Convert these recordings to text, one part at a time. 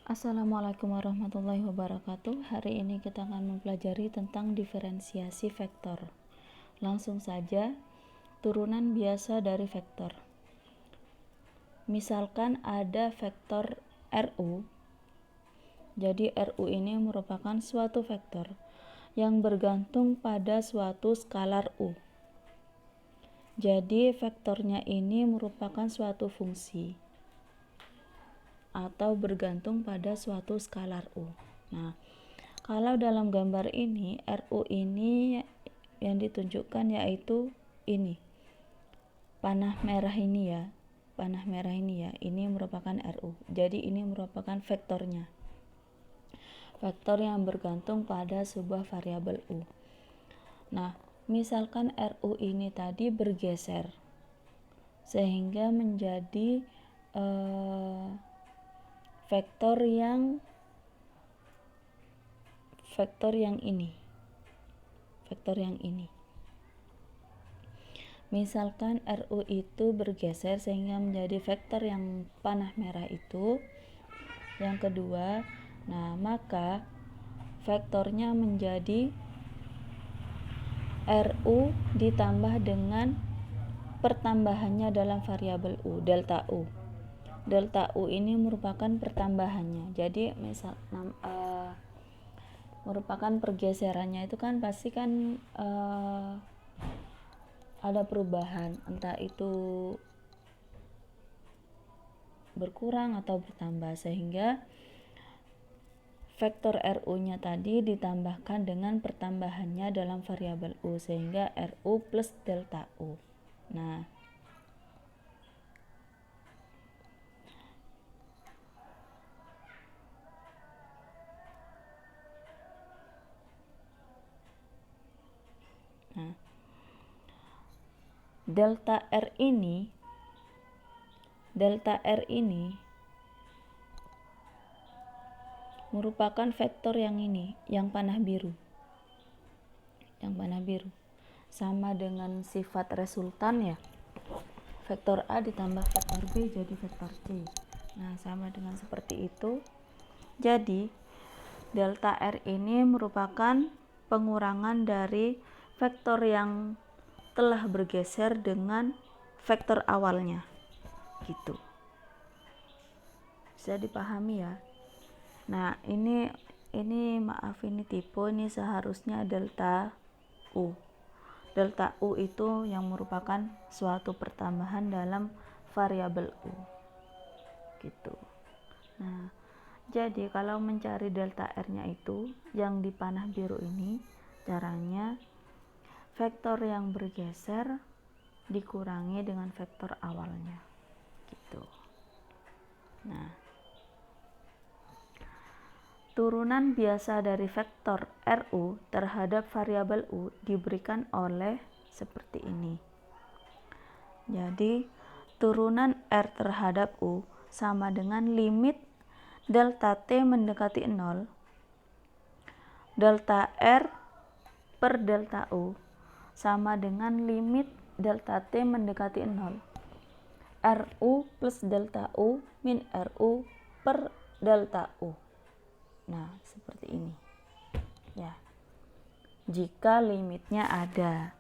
Assalamualaikum warahmatullahi wabarakatuh. Hari ini kita akan mempelajari tentang diferensiasi vektor. Langsung saja, turunan biasa dari vektor. Misalkan ada vektor RU. Jadi RU ini merupakan suatu vektor yang bergantung pada suatu skalar U. Jadi vektornya ini merupakan suatu fungsi atau bergantung pada suatu skalar U. Nah, kalau dalam gambar ini RU ini yang ditunjukkan yaitu ini. Panah merah ini ya. Panah merah ini ya. Ini merupakan RU. Jadi ini merupakan vektornya. Vektor yang bergantung pada sebuah variabel U. Nah, misalkan RU ini tadi bergeser sehingga menjadi vektor yang ini. Vektor yang ini. Misalkan RU itu bergeser sehingga menjadi vektor yang panah merah itu. Yang kedua, nah maka vektornya menjadi RU ditambah dengan pertambahannya dalam variabel U, delta U. Delta U ini merupakan pertambahannya. Jadi merupakan pergeserannya itu kan pasti kan ada perubahan, entah itu berkurang atau bertambah, sehingga vektor RU-nya tadi ditambahkan dengan pertambahannya dalam variabel U, sehingga RU plus delta U. Nah, delta R ini merupakan vektor yang ini, yang panah biru. Yang panah biru. Sama dengan sifat resultan ya. Vektor A ditambah vektor B jadi vektor C. Nah, sama dengan seperti itu. Jadi, delta R ini merupakan pengurangan dari vektor yang telah bergeser dengan vektor awalnya. Gitu. Bisa dipahami ya. Nah, ini maaf, ini tipe, ini seharusnya delta U. Delta U itu yang merupakan suatu pertambahan dalam variabel U. Gitu. Nah, jadi kalau mencari delta R-nya itu yang di panah biru ini, caranya vektor yang bergeser dikurangi dengan vektor awalnya. Gitu. Nah, turunan biasa dari vektor RU terhadap variabel U diberikan oleh seperti ini. Jadi, turunan R terhadap U sama dengan limit delta T mendekati 0, delta R per delta U sama dengan limit delta T mendekati 0, RU plus delta U min RU per delta U. Nah, seperti ini ya, jika limitnya ada.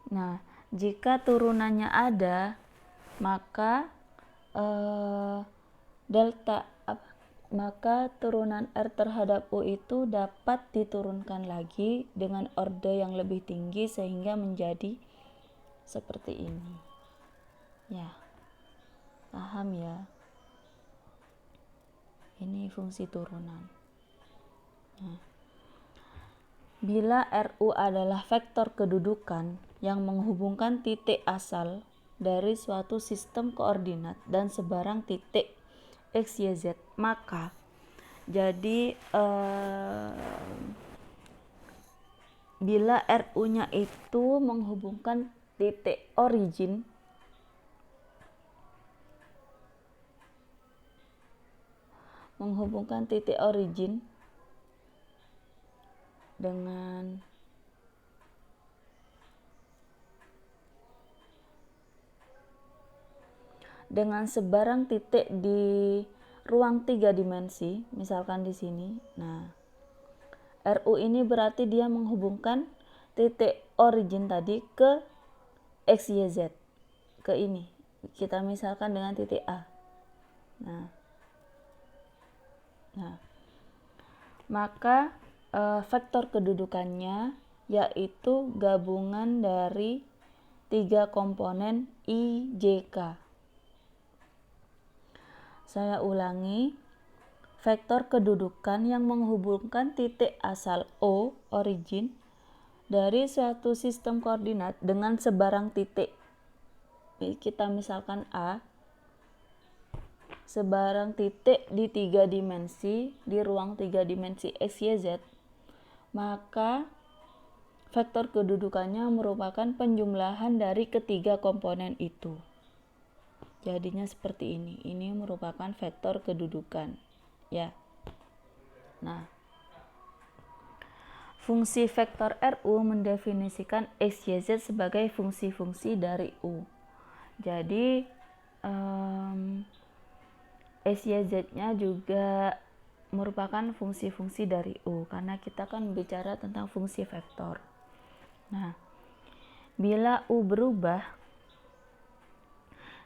Nah, jika turunannya ada, maka maka turunan R terhadap U itu dapat diturunkan lagi dengan orde yang lebih tinggi sehingga menjadi seperti ini. Ya, paham ya? Ini fungsi turunan. Nah, bila RU adalah vektor kedudukan yang menghubungkan titik asal dari suatu sistem koordinat dan sebarang titik X, Y, Z, maka jadi bila RU-nya itu menghubungkan titik origin dengan dengan sebarang titik di ruang 3 dimensi, misalkan di sini. Nah, RU ini berarti dia menghubungkan titik origin tadi ke XYZ, ke ini. Kita misalkan dengan titik A. Nah, maka vektor kedudukannya yaitu gabungan dari 3 komponen I, J, K. Saya ulangi, vektor kedudukan yang menghubungkan titik asal O, origin, dari suatu sistem koordinat dengan sebarang titik. Kita misalkan A, sebarang titik di 3 dimensi, di ruang 3 dimensi X, Y, Z, maka vektor kedudukannya merupakan penjumlahan dari ketiga komponen itu. Jadinya seperti ini. Ini merupakan vektor kedudukan, ya. Nah, fungsi vektor RU mendefinisikan X, Y, Z sebagai fungsi-fungsi dari U. Jadi X, Y, Z-nya juga merupakan fungsi-fungsi dari U, karena kita kan bicara tentang fungsi vektor. Nah, bila U berubah,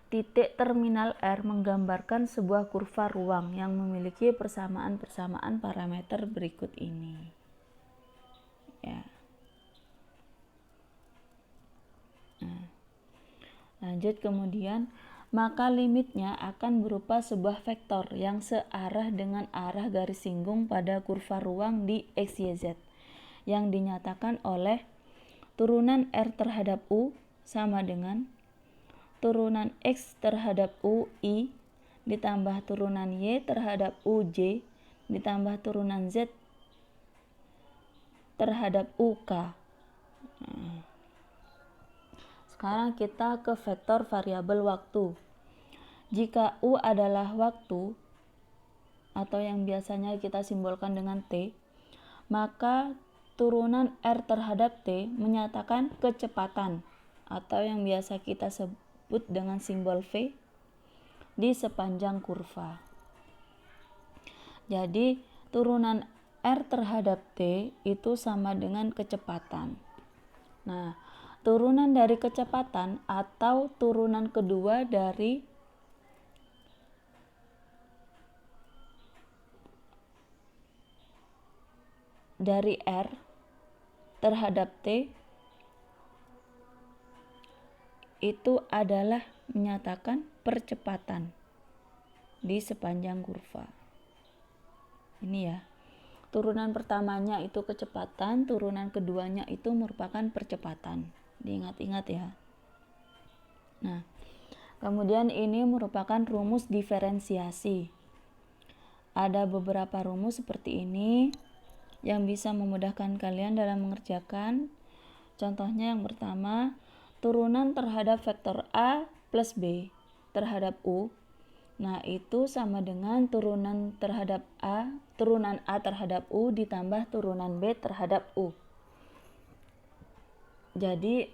titik terminal R menggambarkan sebuah kurva ruang yang memiliki persamaan-persamaan parameter berikut ini. Ya. Nah, lanjut kemudian, maka limitnya akan berupa sebuah vektor yang searah dengan arah garis singgung pada kurva ruang di X, Y, Z, yang dinyatakan oleh turunan R terhadap U sama dengan turunan X terhadap U, I, ditambah turunan Y terhadap U, J, ditambah turunan Z terhadap U, K. Nah, sekarang kita ke vektor variabel waktu. Jika U adalah waktu, atau yang biasanya kita simbolkan dengan T, maka turunan R terhadap T menyatakan kecepatan, atau yang biasa kita sebut dengan simbol V di sepanjang kurva. Jadi turunan R terhadap T itu sama dengan kecepatan. Nah, turunan dari kecepatan atau turunan kedua dari R terhadap T itu adalah menyatakan percepatan di sepanjang kurva. Ini ya. Turunan pertamanya itu kecepatan, turunan keduanya itu merupakan percepatan. Diingat-ingat ya. Nah, kemudian ini merupakan rumus diferensiasi. Ada beberapa rumus seperti ini yang bisa memudahkan kalian dalam mengerjakan. Contohnya yang pertama, turunan terhadap vektor A plus B terhadap U. Nah, itu sama dengan turunan A terhadap U ditambah turunan B terhadap U. Jadi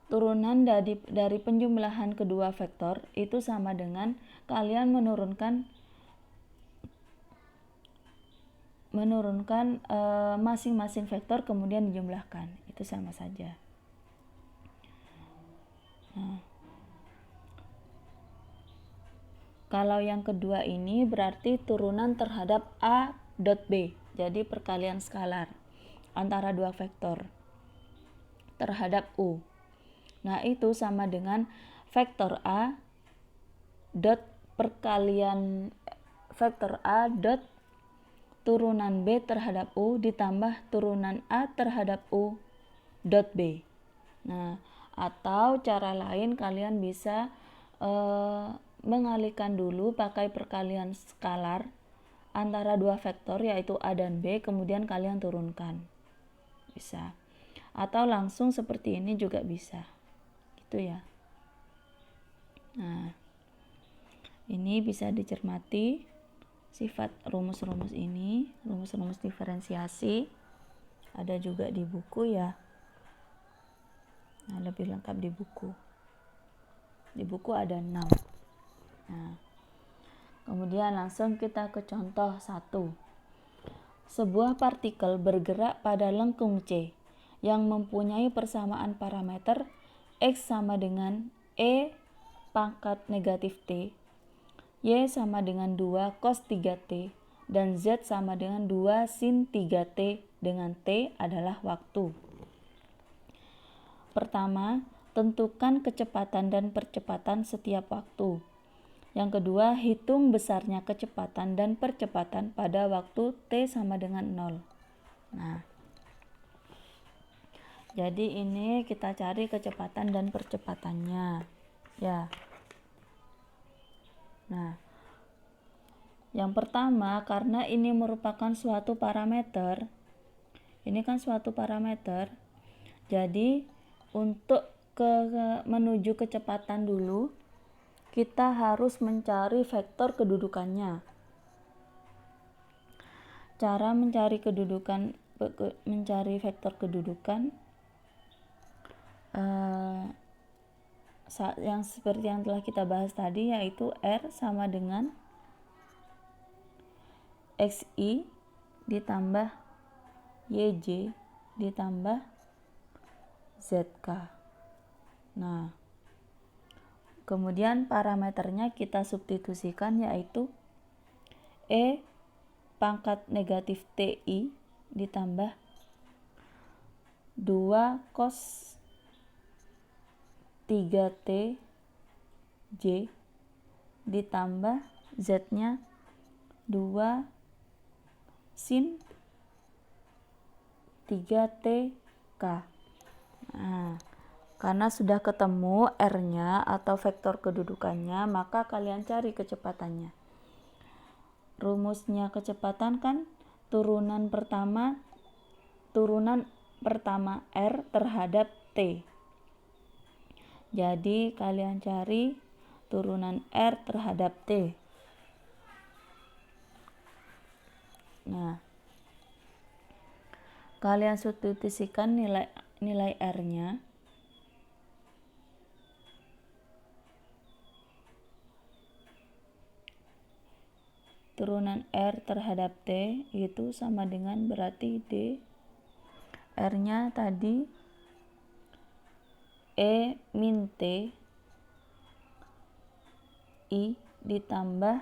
turunan dari penjumlahan kedua vektor itu sama dengan kalian menurunkan masing-masing vektor kemudian dijumlahkan. Itu sama saja. Nah, kalau yang kedua ini berarti turunan terhadap A dot B. Jadi perkalian skalar antara dua vektor terhadap U. Nah, itu sama dengan vektor A dot perkalian vektor A dot turunan B terhadap U ditambah turunan A terhadap U dot B. Nah, atau cara lain kalian bisa mengalihkan dulu pakai perkalian skalar antara dua vektor yaitu A dan B, kemudian kalian turunkan. Bisa. Atau langsung seperti ini juga bisa. Gitu ya. Nah, ini bisa dicermati sifat rumus-rumus ini, rumus-rumus diferensiasi. Ada juga di buku ya. Nah, lebih lengkap di buku. Di buku ada 6. Nah, kemudian langsung kita ke contoh 1. Sebuah partikel bergerak pada lengkung C yang mempunyai persamaan parameter X sama dengan E pangkat negatif T, Y sama dengan 2 cos 3T, dan Z sama dengan 2 sin 3T dengan T adalah waktu. Pertama, tentukan kecepatan dan percepatan setiap waktu. Yang kedua, hitung besarnya kecepatan dan percepatan pada waktu T sama dengan 0. Nah, jadi ini kita cari kecepatan dan percepatannya. Ya. Nah, yang pertama, karena ini merupakan suatu parameter, ini kan suatu parameter, jadi untuk menuju kecepatan dulu, kita harus mencari vektor kedudukannya. Cara mencari vektor kedudukan yang seperti yang telah kita bahas tadi, yaitu R sama dengan XI ditambah YJ ditambah ZK. Nah, kemudian parameternya kita substitusikan, yaitu E pangkat negatif TI ditambah 2 cos 3T J ditambah Z-nya 2 sin 3T K. Nah, karena sudah ketemu R-nya atau vektor kedudukannya, maka kalian cari kecepatannya. Rumusnya kecepatan kan turunan pertama R terhadap T. Jadi kalian cari turunan R terhadap T. Nah, kalian substitusikan nilai R-nya. Turunan R terhadap T itu sama dengan berarti D. R-nya tadi E min T I ditambah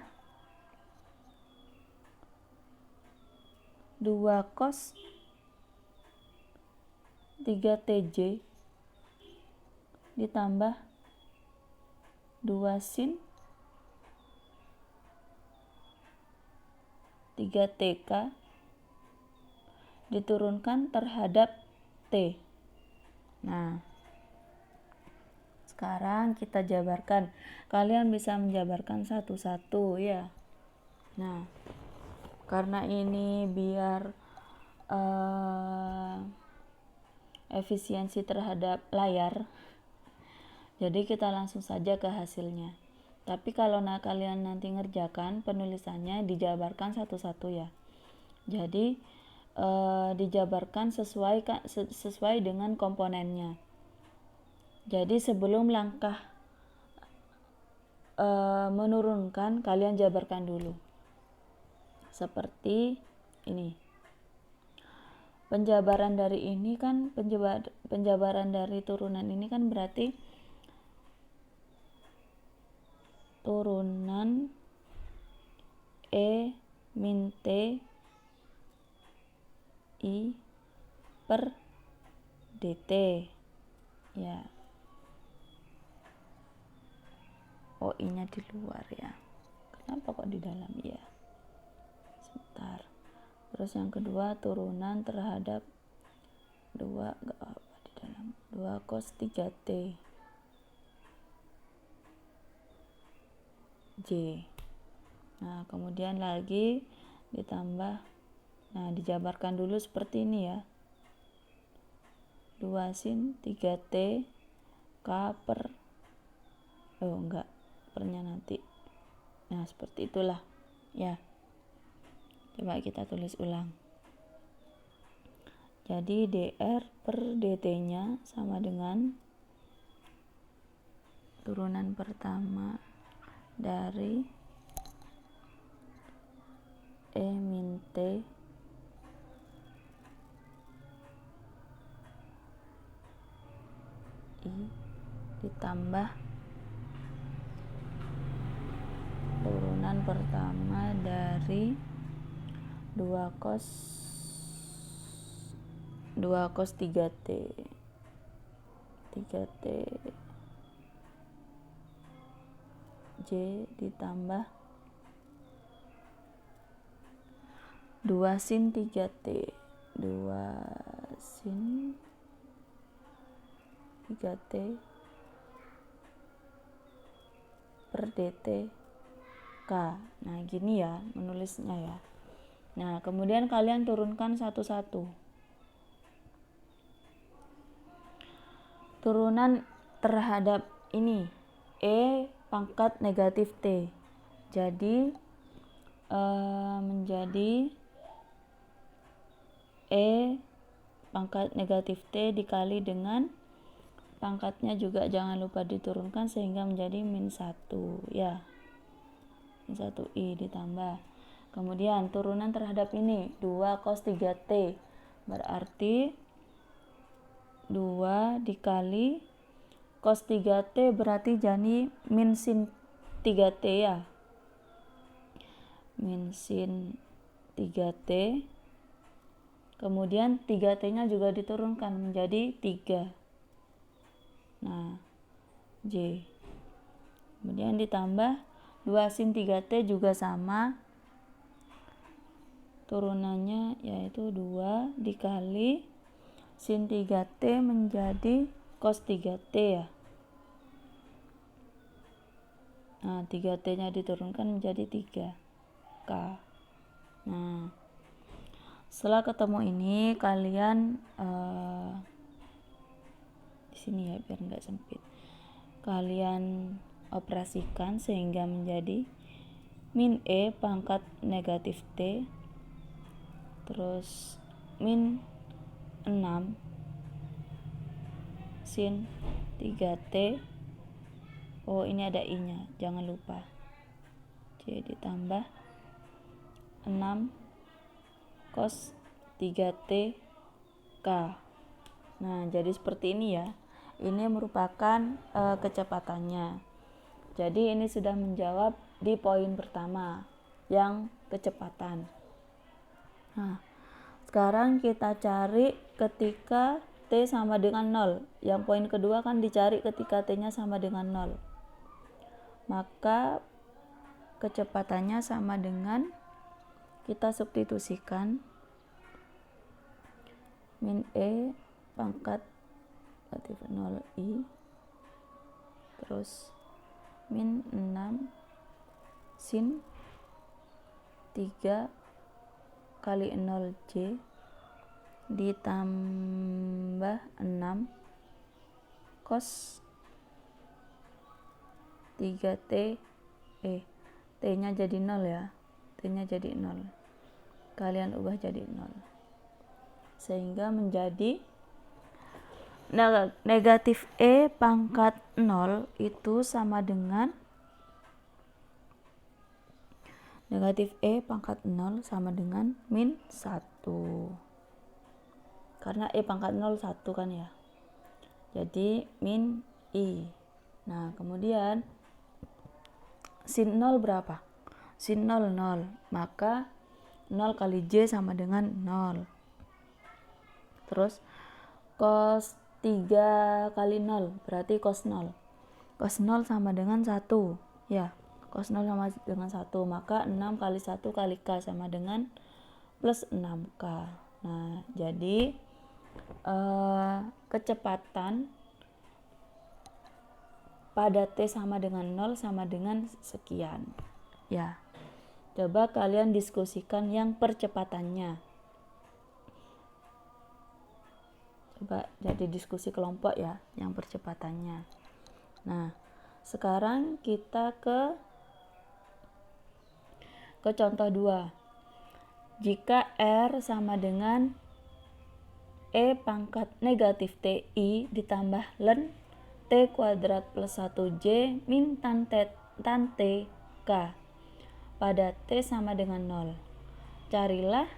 2 cos 3TJ ditambah 2 sin 3TK diturunkan terhadap T. Nah, sekarang kita jabarkan. Kalian bisa menjabarkan satu-satu ya. Nah, karena ini biar efisiensi terhadap layar, jadi kita langsung saja ke hasilnya. Tapi kalau kalian nanti ngerjakan penulisannya, dijabarkan satu-satu ya. Jadi dijabarkan sesuai dengan komponennya. Jadi sebelum langkah menurunkan, kalian jabarkan dulu. Seperti ini. Penjabaran dari ini kan, penjabaran dari turunan ini kan berarti turunan E min T I per dt ya. Oh, I-nya di luar ya. Kenapa kok di dalam ya? Sebentar. Terus yang kedua turunan terhadap 2 di dalam 2 cos 3T J. Nah, kemudian lagi ditambah, nah dijabarkan dulu seperti ini ya. 2 sin 3T K per pernya nanti. Nah, seperti itulah ya. Coba kita tulis ulang. Jadi dr per dt nya sama dengan turunan pertama dari E min T I ditambah turunan pertama dari 2 cos 3T J ditambah 2 sin 3T per dt K. Nah gini ya menulisnya ya. Nah kemudian kalian turunkan satu-satu. Turunan terhadap ini E pangkat negatif T, jadi menjadi E pangkat negatif T dikali dengan pangkatnya juga jangan lupa diturunkan sehingga menjadi min 1 ya, min 1i ditambah, kemudian turunan terhadap ini 2 cos 3T, berarti 2 dikali cos 3T berarti jadi min sin 3T ya, min sin 3T, kemudian 3T nya juga diturunkan menjadi 3. Nah J, kemudian ditambah 2 sin 3T juga sama, turunannya yaitu 2 dikali sin 3T menjadi cos 3T ya. Nah 3T nya diturunkan menjadi 3K. Nah setelah ketemu ini kalian di sini ya biar nggak sempit, kalian operasikan sehingga menjadi min E pangkat negatif T terus min 6 sin 3T, oh ini ada I nya jangan lupa, J ditambah 6 cos 3T K. Nah jadi seperti ini ya, ini merupakan kecepatannya. Jadi ini sudah menjawab di poin pertama yang kecepatan. Nah sekarang kita cari ketika T sama dengan 0. Yang poin kedua kan dicari ketika T nya sama dengan 0. Maka kecepatannya sama dengan, kita substitusikan min E pangkat negatif 0i terus min 6 sin 3 kali 0J ditambah 6 cos 3T T nya jadi 0 ya, T nya jadi 0, kalian ubah jadi 0 sehingga menjadi negatif E pangkat 0 itu sama dengan negatif E pangkat 0 sama dengan min 1, karena E pangkat 0 1 kan ya, jadi min I. Nah kemudian sin 0 berapa? Sin 0 0, maka 0 kali J sama dengan 0, terus cos 3 kali 0 berarti cos 0, cos 0 sama dengan 1 ya, cos 0 sama dengan 1, maka 6 kali 1 kali K sama dengan plus 6K. Nah jadi kecepatan pada T sama dengan 0 sama dengan sekian ya. Coba kalian diskusikan yang percepatannya, coba jadi diskusi kelompok ya yang percepatannya. Nah sekarang kita ke contoh 2. Jika R sama dengan E pangkat negatif TI ditambah ln T kuadrat plus 1J min tan tan T K pada T sama dengan 0. Carilah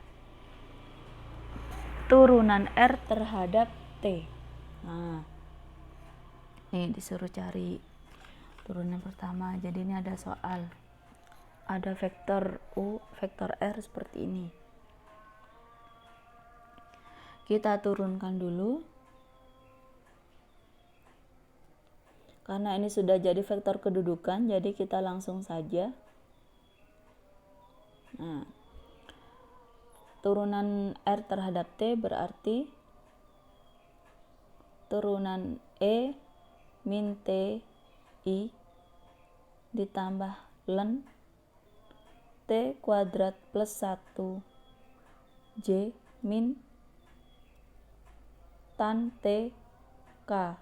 turunan R terhadap T. Nah, ini disuruh cari turunan pertama. Jadi ini ada soal. Ada vektor U, vektor R seperti ini. Kita turunkan dulu. Karena ini sudah jadi vektor kedudukan, jadi kita langsung saja. Nah, turunan R terhadap T berarti turunan E min T I ditambah ln T kuadrat plus 1 J min tan T K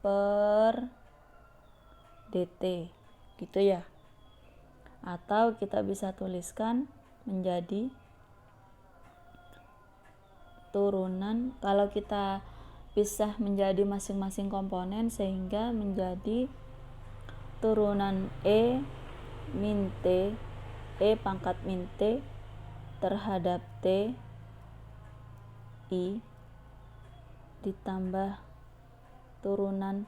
per dt, gitu ya. Atau kita bisa tuliskan menjadi turunan, kalau kita pisah menjadi masing-masing komponen sehingga menjadi turunan E min T, E pangkat min T terhadap T I ditambah turunan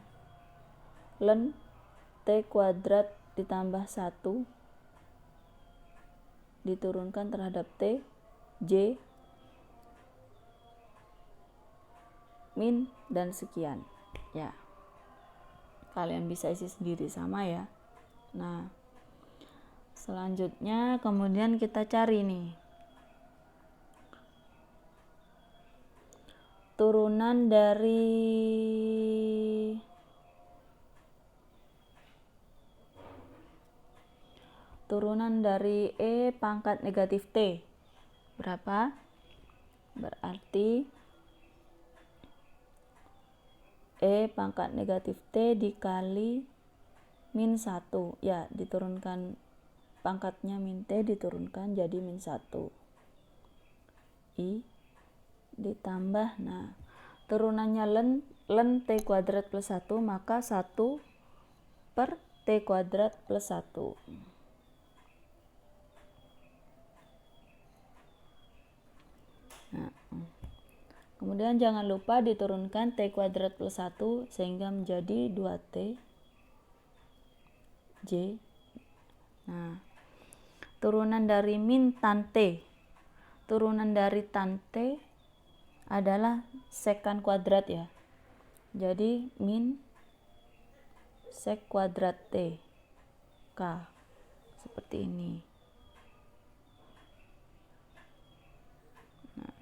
ln T kuadrat ditambah 1 diturunkan terhadap T J min dan sekian ya. Kalian bisa isi sendiri sama ya. Nah, selanjutnya kemudian kita cari nih turunan dari E pangkat negatif T berapa? Berarti E pangkat negatif T dikali min 1 ya, diturunkan pangkatnya min T diturunkan jadi min 1 I ditambah, nah turunannya ln T kuadrat plus 1, maka 1 per T kuadrat plus 1. Nah, kemudian jangan lupa diturunkan T kuadrat plus 1 sehingga menjadi 2T J. Nah, turunan dari min tan T. Turunan dari tan T adalah sekan kuadrat ya. Jadi min sek kuadrat T K seperti ini. Nah,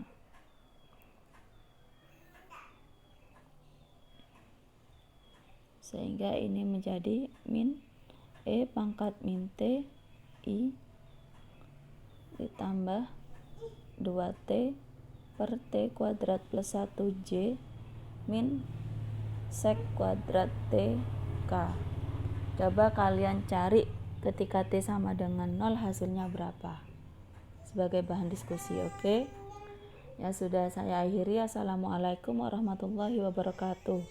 sehingga ini menjadi min E pangkat min T I ditambah 2T per T kuadrat plus 1 J min sek kuadrat T K. Coba kalian cari ketika T sama dengan 0 hasilnya berapa sebagai bahan diskusi, oke? Ya sudah, saya akhiri. Assalamualaikum warahmatullahi wabarakatuh.